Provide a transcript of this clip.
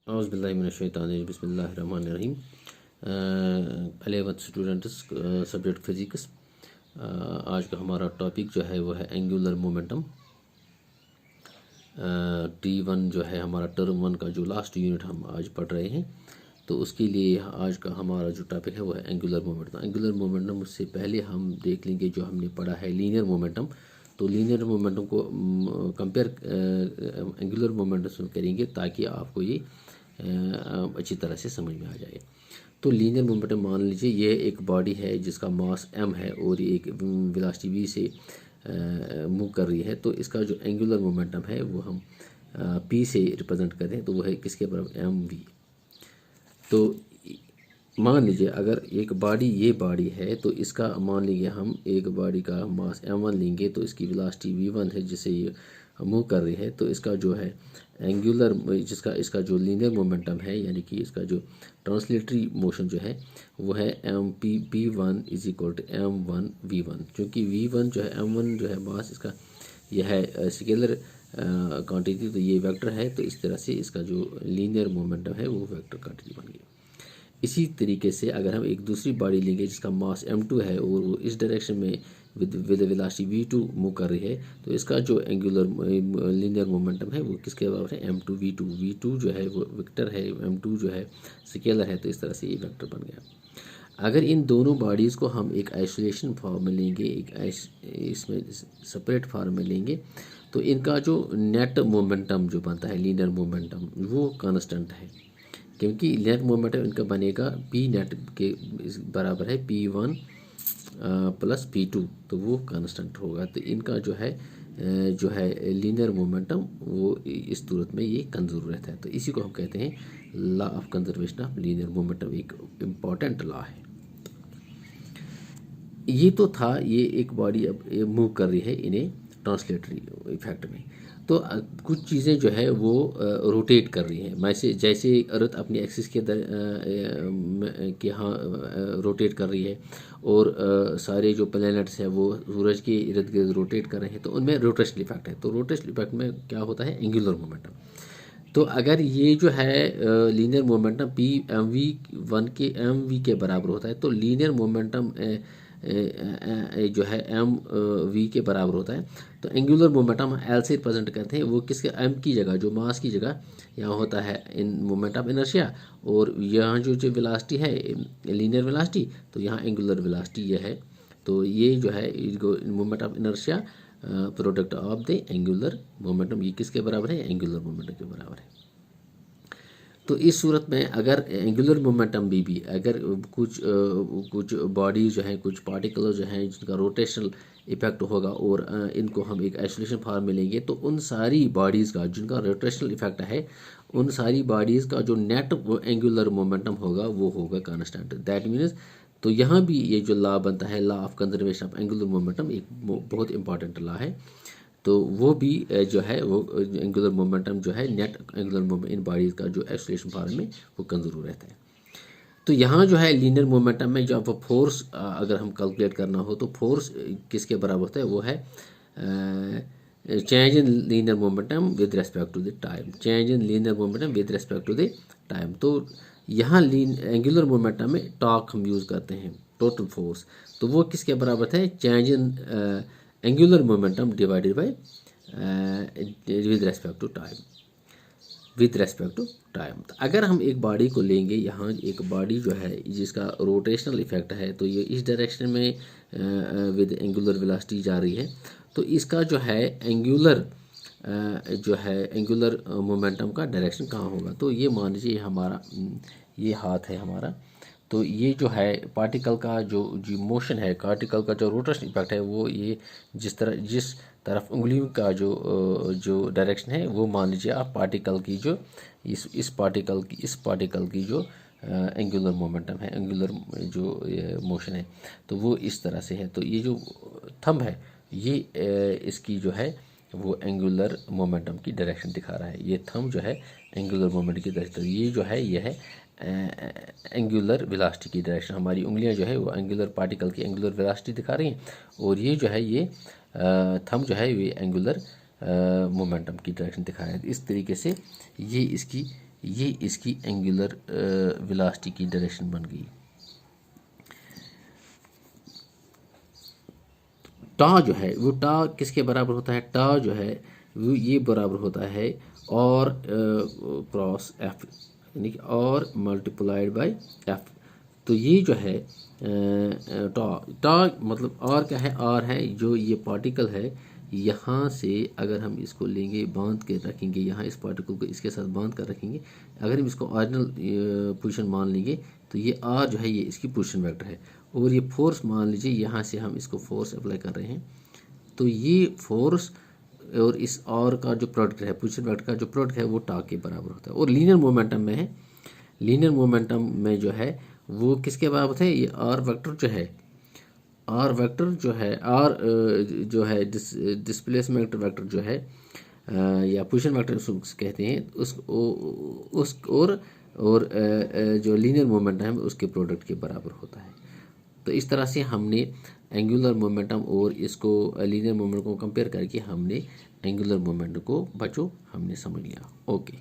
औज़ुबिल्लाहिमिनश्शैतानिर बिस्मिल्लाहिर्रहमानिर्रहीम। 11th students, subject physics. आज का हमारा टॉपिक जो है वो है एंगुलर मोमेंटम। T1 जो है हमारा टर्म 1 का जो लास्ट यूनिट हम आज पढ़ रहे हैं, तो उसके लिए आज का हमारा जो टॉपिक है वो है एंगुलर मोमेंटम। एंगुलर मोमेंटम से पहले हम देख लेंगे जो हमने पढ़ा है लीनियर मोमेंटम। तो लीनियर मोमेंटम को कंपेयर एंगुलर मोमेंटम से करेंगे ताकि आपको ये अच्छी तरह से समझ में आ जाए। तो लीनियर मोमेंटम मान लीजिए ये एक बॉडी है जिसका मास m है और ये एक वेलोसिटी v से मूव कर रही है। तो इसका जो एंगुलर मोमेंटम है वो हम p से रिप्रेजेंट करें तो वो है किसके बराबर mv। तो मान लीजिए अगर एक बॉडी ये बॉडी है तो इसका मान लीजिए हम एक बॉडी का मास m1 लेंगे तो इसकी वेलोसिटी v1 है जिससे ये मूव कर रही है। तो इसका जो है एंगुलर जिसका इसका जो लीनियर मोमेंटम है यानी कि इसका जो ट्रांसलेटरी मोशन जो है वो है p1 is equal to m1 v1। क्योंकि v1 जो है m1 जो है मास इसका यह है स्केलर क्वांटिटी, तो ये वेक्टर है। तो इस तरह से इसका जो लीनियर मोमेंटम है वो वेक्टर क्वांटिटी बन गई। इसी तरीके से अगर हम एक दूसरी बॉडी लेंगे जिसका मास m2 है और वो इस डायरेक्शन में विद वेलोसिटी v2 मूव कर रही है, तो इसका जो एंगुलर लीनियर मोमेंटम है वो किसके बराबर है m2 v2। v2 जो है वो वेक्टर है, m2 जो है स्केलर है। तो इस तरह से ये वेक्टर बन गया। अगर इन दोनों बॉडीज़ को हम एक आइसोलेशन फॉर्म में लेंगे, इसमें सेपरेट फॉर्म में लेंगे, तो इनका जो नेट मोमेंटम जो बनता है लीनियर मोमेंटम वो कांस्टेंट है। क्योंकि नेट मोमेंटम इनका बनेगा p नेट के बराबर है p1 प्लस p2, तो वो कांस्टेंट होगा। तो इनका जो है लीनियर मोमेंटम वो इस सूरत में ये कंजर्व रहता है। तो इसी को हम कहते हैं law of conservation of linear momentum, एक इम्पॉर्टेंट लॉ है। ये तो था, ये एक बॉडी अब मूव कर रही है इन्हें ट्रांसलेटरी इफेक्ट में। तो कुछ चीज़ें जो है वो रोटेट कर रही हैं, जैसे अर्थ अपनी एक्सिस के यहाँ रोटेट कर रही है और सारे जो प्लैनेट्स हैं वो सूरज के इर्द गिर्द रोटेट कर रहे हैं। तो उनमें रोटेशनल इफेक्ट है। तो रोटेशनल इफेक्ट में क्या होता है, एंगुलर मोमेंटम। तो अगर ये जो है लीनियर मोमेंटम p mv के बराबर होता है, तो लीनियर मोमेंटम जो है mv के बराबर होता है। तो एंगुलर मोमेंटम एल से रिप्रेजेंट करते हैं, वो किसके m की जगह, जो मास की जगह यहाँ होता है इन मोमेंट ऑफ इनर्शिया, और यहाँ जो वेलोसिटी है लीनियर वेलोसिटी, तो यहाँ एंगुलर वेलोसिटी ये है। तो ये जो है moment of inertia product of the angular momentum, ये किसके बराबर है, एंगुलर मोमेंटम के बराबर है। तो इस सूरत में अगर एंगुलर मोमेंटम भी अगर कुछ बॉडीज जो हैं, कुछ पार्टिकल जो हैं जिनका रोटेशनल इफेक्ट होगा और इनको हम एक आइसोलेशन फॉर्म में लेंगे, तो उन सारी बॉडीज़ का जिनका रोटेशनल इफेक्ट है, उन सारी बॉडीज़ का जो नेट एंगुलर मोमेंटम होगा वो होगा कांस्टेंट। दैट मीन्स तो यहाँ भी ये जो लॉ बनता है, law of conservation of angular momentum, एक बहुत इंपॉर्टेंट लॉ है। तो वो भी जो है वो एंगुलर मोमेंटम जो है नेट एंगुलर मोमेंटम इन बॉडीज़ का जो एक्सेलरेशन फॉर्म में वो कंजर्व रहता है। तो यहाँ जो है लीनियर मोमेंटम में जब फोर्स अगर हम कैलकुलेट करना हो तो फोर्स किसके बराबर होता है, वो है change in linear momentum with respect to the time. Change in linear momentum with respect to the time. तो यहाँ एंगुलर मोमेंटम में टॉर्क हम यूज़ करते हैं, टोटल फोर्स, तो वो किसके बराबर है, change in angular momentum divided by with respect to time, with respect to time. तो अगर हम एक बॉडी को लेंगे, यहाँ एक बॉडी जो है जिसका रोटेशनल इफेक्ट है, तो ये इस डायरेक्शन में विद एंगुलर वेलोसिटी जा रही है, तो इसका जो है एंगुलर मोमेंटम का डायरेक्शन कहाँ होगा। तो ये मान लीजिए हमारा ये हाथ है हमारा, तो ये जो है पार्टिकल का जो मोशन है, पार्टिकल का जो रोटेशन इफेक्ट है, वो ये जिस तरफ उंगलियों का जो डायरेक्शन है, वो मान लीजिए आप पार्टिकल की जो इस पार्टिकल की जो एंगुलर मोमेंटम है, एंगुलर जो मोशन है, तो वो इस तरह से है। तो ये जो थंब है ये इसकी जो है वो एंगुलर मोमेंटम की डायरेक्शन दिखा रहा है। ये थंब जो है एंगुलर मोमेंट की डायरेक्शन, ये जो है ये है एंगुलर वेलोसिटी की डायरेक्शन। हमारी उंगलियां जो है वो एंगुलर पार्टिकल की एंगुलर वेलोसिटी दिखा रही हैं, और ये जो है ये थंब जो है ये एंगुलर मोमेंटम की डायरेक्शन दिखा रहा है। इस तरीके से ये इसकी ये इसकी एंगुलर वेलोसिटी की डायरेक्शन बन गई। टा जो है वो टा किसके बराबर होता है, टा जो है वो ये बराबर होता है और क्रॉस एफ, यानी कि और मल्टीप्लाइड बाय एफ। तो ये जो है टा टा मतलब आर क्या है, आर है जो ये पार्टिकल है, यहाँ से अगर हम इसको लेंगे बांध के रखेंगे, यहाँ इस पार्टिकल को इसके साथ बांध कर रखेंगे, अगर हम इसको ऑरिजिनल पोजीशन मान लेंगे तो ये आर जो है ये इसकी पोजीशन वेक्टर है, और ये फोर्स मान लीजिए यहाँ से हम इसको फोर्स अप्लाई कर रहे हैं, तो ये फोर्स और इस आर का जो प्रोडक्ट है, पोजीशन वेक्टर का जो प्रोडक्ट है वो टा के बराबर होता है। और लीनियर मोमेंटम में है, लीनियर मोमेंटम में जो है वो किसके बराबर है, ये आर वेक्टर जो है, आर वेक्टर जो है, आर जो है डिस्प्लेसमेंट वेक्टर जो है या पोजीशन वेक्टर कहते हैं, उस और जो लीनियर मोमेंटम है उसके प्रोडक्ट के बराबर होता है। तो इस तरह से हमने एंगुलर मोमेंटम और इसको लीनियर मोमेंट को कंपेयर करके हमने एंगुलर मोमेंटम को हमने समझ लिया। ओके।